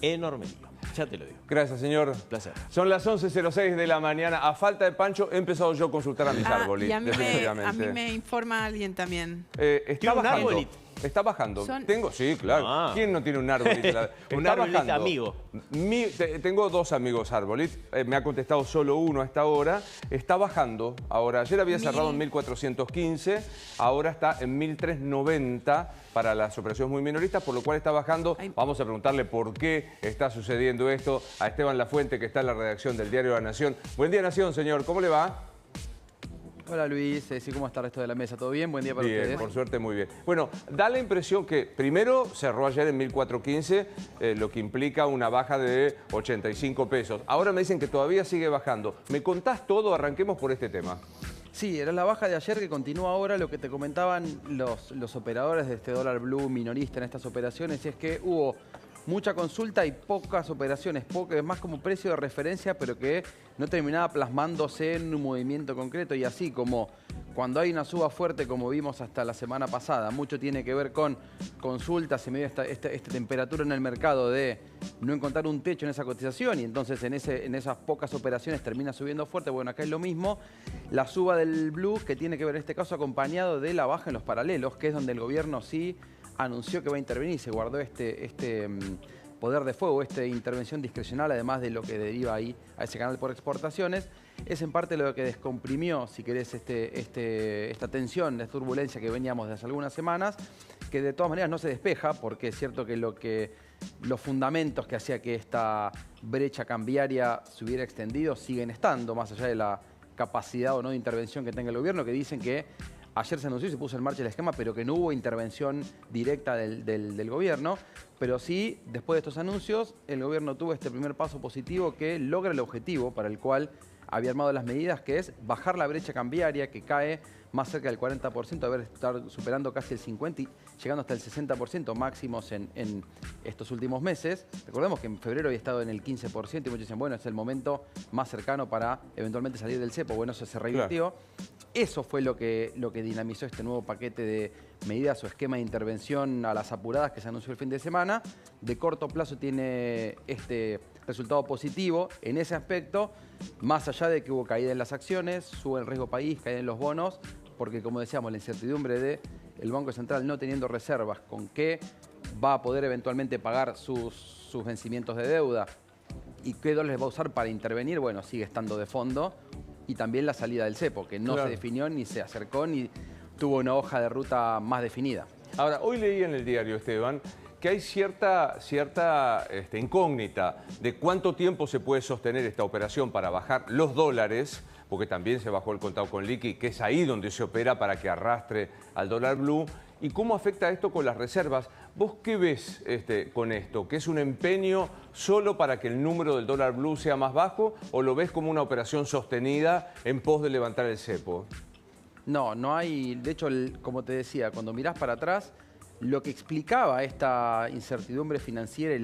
enorme lío. Ya te lo digo. Gracias, señor. Placer. Son las 11:06 de la mañana. A falta de Pancho, he empezado yo a consultar a mis árboles. Y a mí, definitivamente. a mí me informa alguien también. Está ¿Tiene un bajando. arbolito? Está bajando. Son- Sí, claro. Ah. ¿Quién no tiene un arbolito? Un Está arbolito bajando. amigo. Tengo dos amigos árboles. Me ha contestado solo uno hasta ahora. Está bajando. Ahora, ayer había cerrado en 1415. Ahora está en 1390 para las operaciones muy minoristas, por lo cual está bajando. Vamos a preguntarle por qué está sucediendo esto a Esteban Lafuente, que está en la redacción del Diario La Nación. Buen día, Nación, señor. ¿Cómo le va? Hola Luis, sí, ¿cómo está el resto de la mesa? ¿Todo bien? Buen día para Bien, ustedes. por suerte muy bien. Bueno, da la impresión que primero cerró ayer en 1415, lo que implica una baja de 85 pesos. Ahora me dicen que todavía sigue bajando. ¿Me contás todo? Arranquemos por este tema. Sí, era la baja de ayer que continúa ahora. Lo que te comentaban los operadores de este dólar blue minorista en estas operaciones es que hubo mucha consulta y pocas operaciones, es más como precio de referencia, pero que no terminaba plasmándose en un movimiento concreto. Y así como cuando hay una suba fuerte, como vimos hasta la semana pasada, mucho tiene que ver con consultas y medio esta temperatura en el mercado de no encontrar un techo en esa cotización, y entonces en esas pocas operaciones termina subiendo fuerte. Bueno, acá es lo mismo. La suba del blue, que tiene que ver en este caso acompañado de la baja en los paralelos, que es donde el gobierno sí anunció que va a intervenir y se guardó este poder de fuego, esta intervención discrecional, además de lo que deriva ahí a ese canal por exportaciones. Es en parte lo que descomprimió, si querés, esta tensión, esta turbulencia que veníamos desde hace algunas semanas, que de todas maneras no se despeja, porque es cierto que los fundamentos que hacía que esta brecha cambiaria se hubiera extendido siguen estando, más allá de la capacidad o no de intervención que tenga el gobierno, que dicen que ayer se anunció y se puso en marcha el esquema, pero que no hubo intervención directa del gobierno. Pero sí, después de estos anuncios, el gobierno tuvo este primer paso positivo que logra el objetivo para el cual había armado las medidas, que es bajar la brecha cambiaria, que cae más cerca del 40%, estar superando casi el 50% y llegando hasta el 60% máximos en estos últimos meses. Recordemos que en febrero había estado en el 15% y muchos dicen, bueno, es el momento más cercano para eventualmente salir del cepo. Bueno, eso se revirtió. Claro. Eso fue lo que dinamizó este nuevo paquete de medidas o esquema de intervención a las apuradas que se anunció el fin de semana. De corto plazo tiene este resultado positivo en ese aspecto, más allá de que hubo caída en las acciones, sube el riesgo país, caída en los bonos, porque como decíamos, la incertidumbre del Banco Central no teniendo reservas, con qué va a poder eventualmente pagar sus vencimientos de deuda y qué dólares va a usar para intervenir, bueno, sigue estando de fondo. Y también la salida del cepo, que no se definió, ni se acercó, ni tuvo una hoja de ruta más definida. Ahora, hoy leí en el diario, Esteban, que hay cierta incógnita de cuánto tiempo se puede sostener esta operación para bajar los dólares, porque también se bajó el contado con liqui, que es ahí donde se opera para que arrastre al dólar blue. ¿Y cómo afecta esto con las reservas? ¿Vos qué ves con esto? ¿Que es un empeño solo para que el número del dólar blue sea más bajo o lo ves como una operación sostenida en pos de levantar el cepo? No hay... De hecho, como te decía, cuando mirás para atrás, lo que explicaba esta incertidumbre financiera y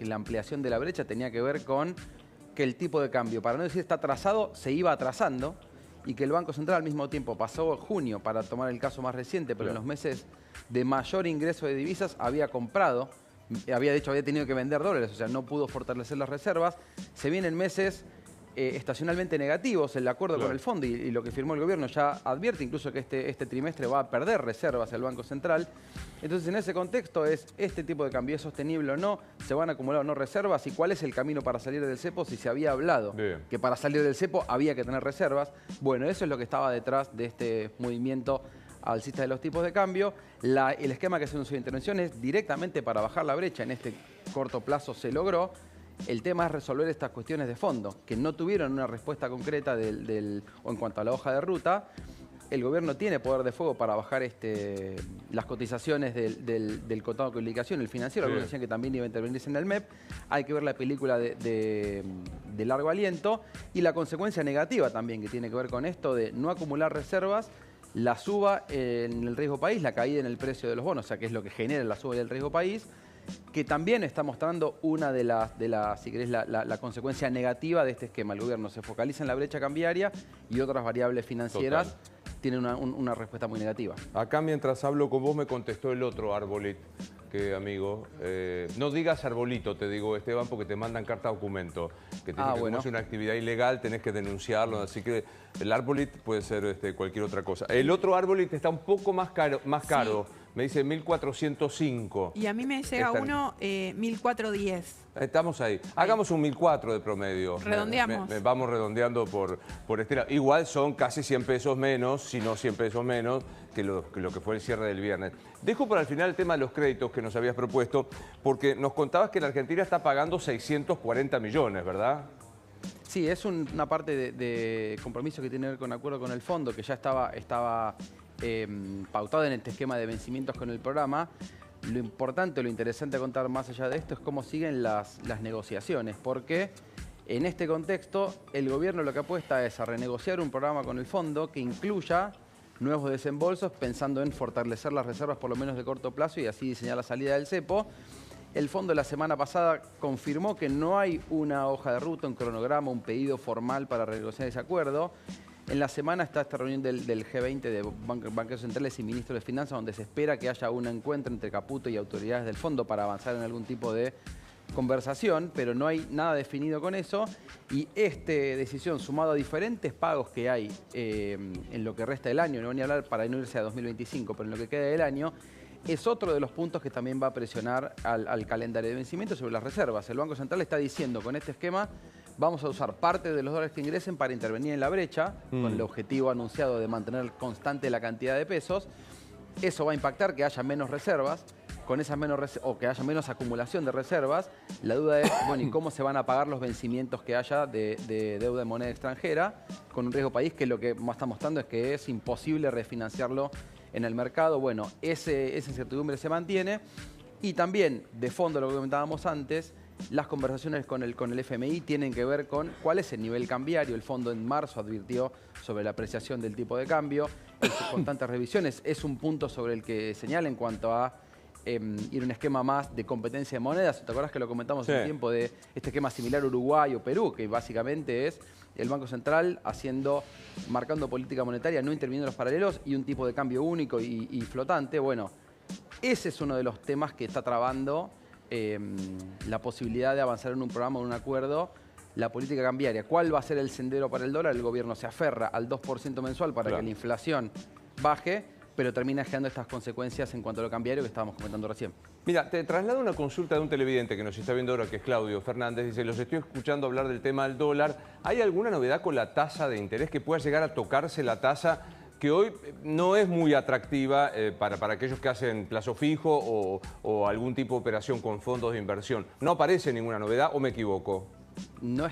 la ampliación de la brecha tenía que ver con que el tipo de cambio, para no decir está atrasado, se iba atrasando, y que el Banco Central al mismo tiempo pasó junio, para tomar el caso más reciente, pero en los meses de mayor ingreso de divisas había comprado, de hecho había tenido que vender dólares, o sea, no pudo fortalecer las reservas. Se vienen meses estacionalmente negativos, el acuerdo con el fondo y lo que firmó el gobierno ya advierte incluso que este trimestre va a perder reservas el Banco Central. Entonces, en ese contexto es este tipo de cambio, ¿es sostenible o no? ¿Se van a acumular o no reservas? ¿Y cuál es el camino para salir del cepo? Si se había hablado que para salir del cepo había que tener reservas. Bueno, eso es lo que estaba detrás de este movimiento alcista de los tipos de cambio. El esquema que se anunció de intervención es directamente para bajar la brecha. En este corto plazo se logró. El tema es resolver estas cuestiones de fondo, que no tuvieron una respuesta concreta o en cuanto a la hoja de ruta. El gobierno tiene poder de fuego para bajar las cotizaciones del contado con liquidación, el financiero. Algunos decían que también iba a intervenirse en el MEP. Hay que ver la película de largo aliento y la consecuencia negativa también que tiene que ver con esto de no acumular reservas, la suba en el riesgo país, la caída en el precio de los bonos, o sea, que es lo que genera la suba del riesgo país, que también está mostrando una de las si querés, la consecuencia negativa de este esquema. El gobierno se focaliza en la brecha cambiaria y otras variables financieras tienen una respuesta muy negativa. Acá mientras hablo con vos me contestó el otro Arbolit. qué amigo. No digas arbolito, te digo, Esteban, porque te mandan carta documento. Que tienes que, como es una actividad ilegal, tenés que denunciarlo. Así que el arbolito puede ser cualquier otra cosa. El otro arbolito está un poco más caro. Sí. Me dice 1.405. Y a mí me llega uno 1.410. Estamos ahí. Hagamos un 1.400 de promedio. Redondeamos. Vamos redondeando por este lado. Igual son casi 100 pesos menos, si no 100 pesos menos, que lo que fue el cierre del viernes. Dejo para el final el tema de los créditos que nos habías propuesto, porque nos contabas que la Argentina está pagando 640 millones, ¿verdad? Sí, es una parte de compromiso que tiene que ver con acuerdo con el fondo, que ya estaba pautado en este esquema de vencimientos con el programa. Lo importante, lo interesante a contar más allá de esto es cómo siguen las negociaciones, porque en este contexto el gobierno lo que apuesta es a renegociar un programa con el fondo que incluya nuevos desembolsos, pensando en fortalecer las reservas por lo menos de corto plazo y así diseñar la salida del cepo. El fondo la semana pasada confirmó que no hay una hoja de ruta, un cronograma, un pedido formal para renegociar ese acuerdo. En la semana está esta reunión del G20 de banqueros centrales y ministros de finanzas, donde se espera que haya un encuentro entre Caputo y autoridades del fondo para avanzar en algún tipo de conversación, pero no hay nada definido con eso. Y esta decisión, sumado a diferentes pagos que hay en lo que resta del año, no voy a hablar para no irse a 2025, pero en lo que queda del año, es otro de los puntos que también va a presionar al calendario de vencimiento sobre las reservas. El Banco Central está diciendo, con este esquema, vamos a usar parte de los dólares que ingresen para intervenir en la brecha, con el objetivo anunciado de mantener constante la cantidad de pesos. Eso va a impactar que haya menos reservas, con esas o que haya menos acumulación de reservas. La duda es, bueno, ¿y cómo se van a pagar los vencimientos que haya de deuda de moneda extranjera con un riesgo país que lo que más está mostrando es que es imposible refinanciarlo en el mercado? Bueno, esa incertidumbre se mantiene. Y también, de fondo, lo que comentábamos antes, las conversaciones con el FMI tienen que ver con cuál es el nivel cambiario. El fondo en marzo advirtió sobre la apreciación del tipo de cambio. En sus constantes revisiones es un punto sobre el que señala en cuanto a ir a un esquema más de competencia de monedas. ¿Te acuerdas que lo comentamos hace tiempo de este esquema similar a Uruguay o Perú, que básicamente es el Banco Central marcando política monetaria, no interviniendo en los paralelos y un tipo de cambio único y flotante? Bueno, ese es uno de los temas que está trabando la posibilidad de avanzar en un programa o en un acuerdo. La política cambiaria, ¿cuál va a ser el sendero para el dólar? El gobierno se aferra al 2% mensual para que la inflación baje, pero termina generando estas consecuencias en cuanto a lo cambiario que estábamos comentando recién. Mira, te traslado una consulta de un televidente que nos está viendo ahora, que es Claudio Fernández. Dice, los estoy escuchando hablar del tema del dólar. ¿Hay alguna novedad con la tasa de interés, que pueda llegar a tocarse la tasa, que hoy no es muy atractiva para aquellos que hacen plazo fijo o algún tipo de operación con fondos de inversión? ¿No aparece ninguna novedad o me equivoco? No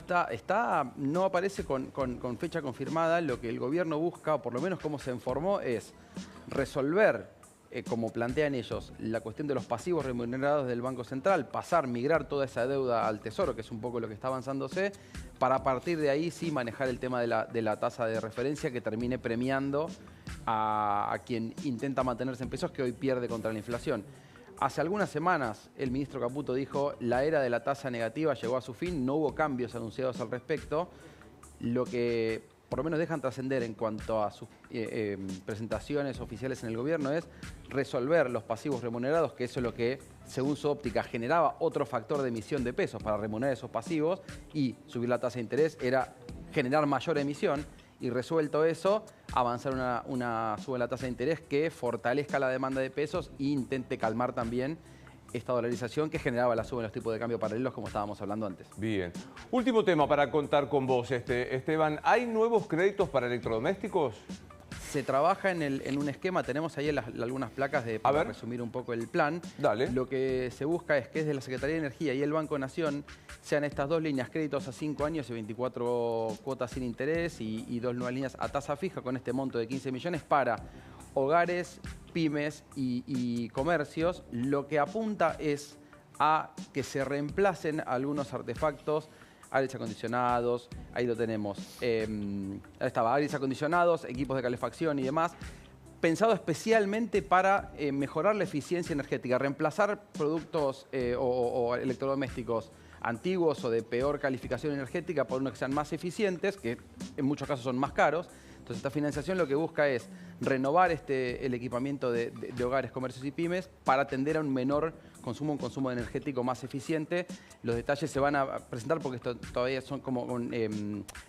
no aparece con fecha confirmada. Lo que el gobierno busca, o por lo menos como se informó, es resolver, como plantean ellos, la cuestión de los pasivos remunerados del Banco Central, migrar toda esa deuda al Tesoro, que es un poco lo que está avanzándose, para a partir de ahí sí manejar el tema de la tasa de referencia que termine premiando a quien intenta mantenerse en pesos, que hoy pierde contra la inflación. Hace algunas semanas el ministro Caputo dijo la era de la tasa negativa llegó a su fin, no hubo cambios anunciados al respecto. Lo que por lo menos dejan trascender en cuanto a sus presentaciones oficiales en el gobierno es resolver los pasivos remunerados, que eso es lo que, según su óptica, generaba otro factor de emisión de pesos para remunerar esos pasivos, y subir la tasa de interés era generar mayor emisión. Y resuelto eso, avanzar una suba en la tasa de interés que fortalezca la demanda de pesos e intente calmar también esta dolarización que generaba la suba en los tipos de cambio paralelos, como estábamos hablando antes. Bien. Último tema para contar con vos, Esteban. ¿Hay nuevos créditos para electrodomésticos? Se trabaja en un esquema, tenemos ahí algunas placas para resumir un poco el plan. Dale. Lo que se busca es que desde la Secretaría de Energía y el Banco Nación sean estas dos líneas, créditos a 5 años y 24 cuotas sin interés, y dos nuevas líneas a tasa fija con este monto de 15 millones para hogares, pymes y comercios. Lo que apunta es a que se reemplacen algunos artefactos, aires acondicionados, ahí lo tenemos, ahí estaba, aires acondicionados, equipos de calefacción y demás, pensado especialmente para mejorar la eficiencia energética, reemplazar productos o electrodomésticos antiguos o de peor calificación energética por unos que sean más eficientes, que en muchos casos son más caros. Entonces esta financiación lo que busca es renovar el equipamiento de hogares, comercios y pymes para atender a un menor un consumo energético más eficiente. Los detalles se van a presentar porque esto todavía son como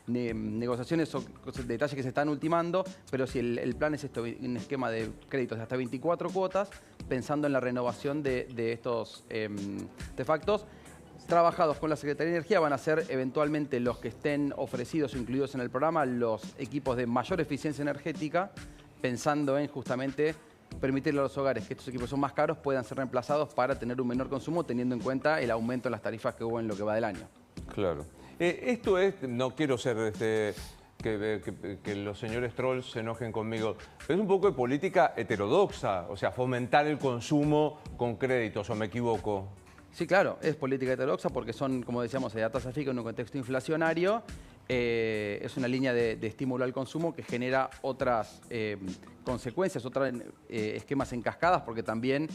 negociaciones o detalles que se están ultimando, pero si el plan es un esquema de créditos de hasta 24 cuotas, pensando en la renovación de estos artefactos. Trabajados con la Secretaría de Energía van a ser eventualmente los que estén ofrecidos o incluidos en el programa los equipos de mayor eficiencia energética, pensando en justamente permitirle a los hogares que estos equipos son más caros puedan ser reemplazados para tener un menor consumo, teniendo en cuenta el aumento en las tarifas que hubo en lo que va del año. Claro. Esto es, no quiero ser que los señores trolls se enojen conmigo, pero es un poco de política heterodoxa, o sea, fomentar el consumo con créditos, ¿o me equivoco? Sí, claro, es política heterodoxa porque son, como decíamos, la tasa fija en un contexto inflacionario. Es una línea de estímulo al consumo que genera otras consecuencias, otros esquemas en cascadas, porque también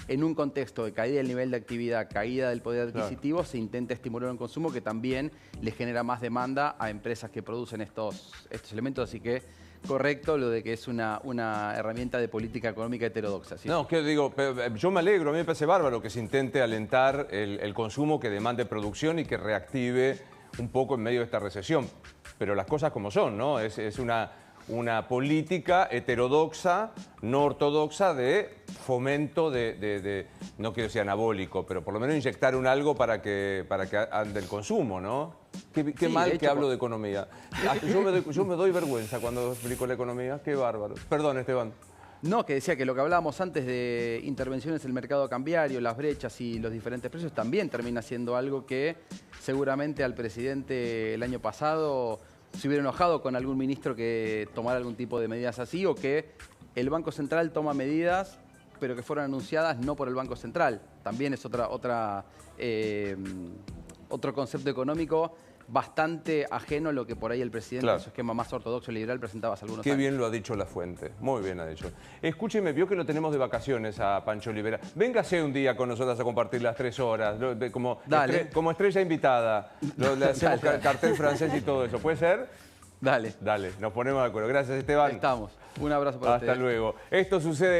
en un contexto de caída del nivel de actividad, caída del poder adquisitivo, se intenta estimular un consumo que también le genera más demanda a empresas que producen estos elementos. Así que correcto lo de que es una herramienta de política económica heterodoxa. ¿Sí? No, que digo, yo me alegro, a mí me parece bárbaro que se intente alentar el consumo que demande producción y que reactive un poco en medio de esta recesión. Pero las cosas como son, ¿no? Es una política heterodoxa, no ortodoxa, de fomento no quiero decir anabólico, pero por lo menos inyectar algo para que ande el consumo, ¿no? Qué Sí, mal de que hecho, hablo de economía. Yo me doy vergüenza cuando explico la economía, qué bárbaro. Perdón, Esteban. No, que decía que lo que hablábamos antes de intervenciones en el mercado cambiario, las brechas y los diferentes precios, también termina siendo algo que seguramente al presidente el año pasado se hubiera enojado con algún ministro que tomara algún tipo de medidas así, o que el Banco Central toma medidas pero que fueron anunciadas no por el Banco Central. También es otro concepto económico bastante ajeno a lo que por ahí el presidente, Claro, en su esquema más ortodoxo y liberal, presentaba hace algunos Qué años. bien lo ha dicho La Fuente, muy bien ha dicho. Escúcheme, vio que lo tenemos de vacaciones a Pancho Olivera. Véngase un día con nosotros a compartir las 3 horas, como estrella invitada. Le hacemos cartel francés y todo eso, ¿puede ser? Dale. Dale, nos ponemos de acuerdo. Gracias, Esteban. Estamos. Un abrazo para ustedes. Hasta luego. Esto sucede...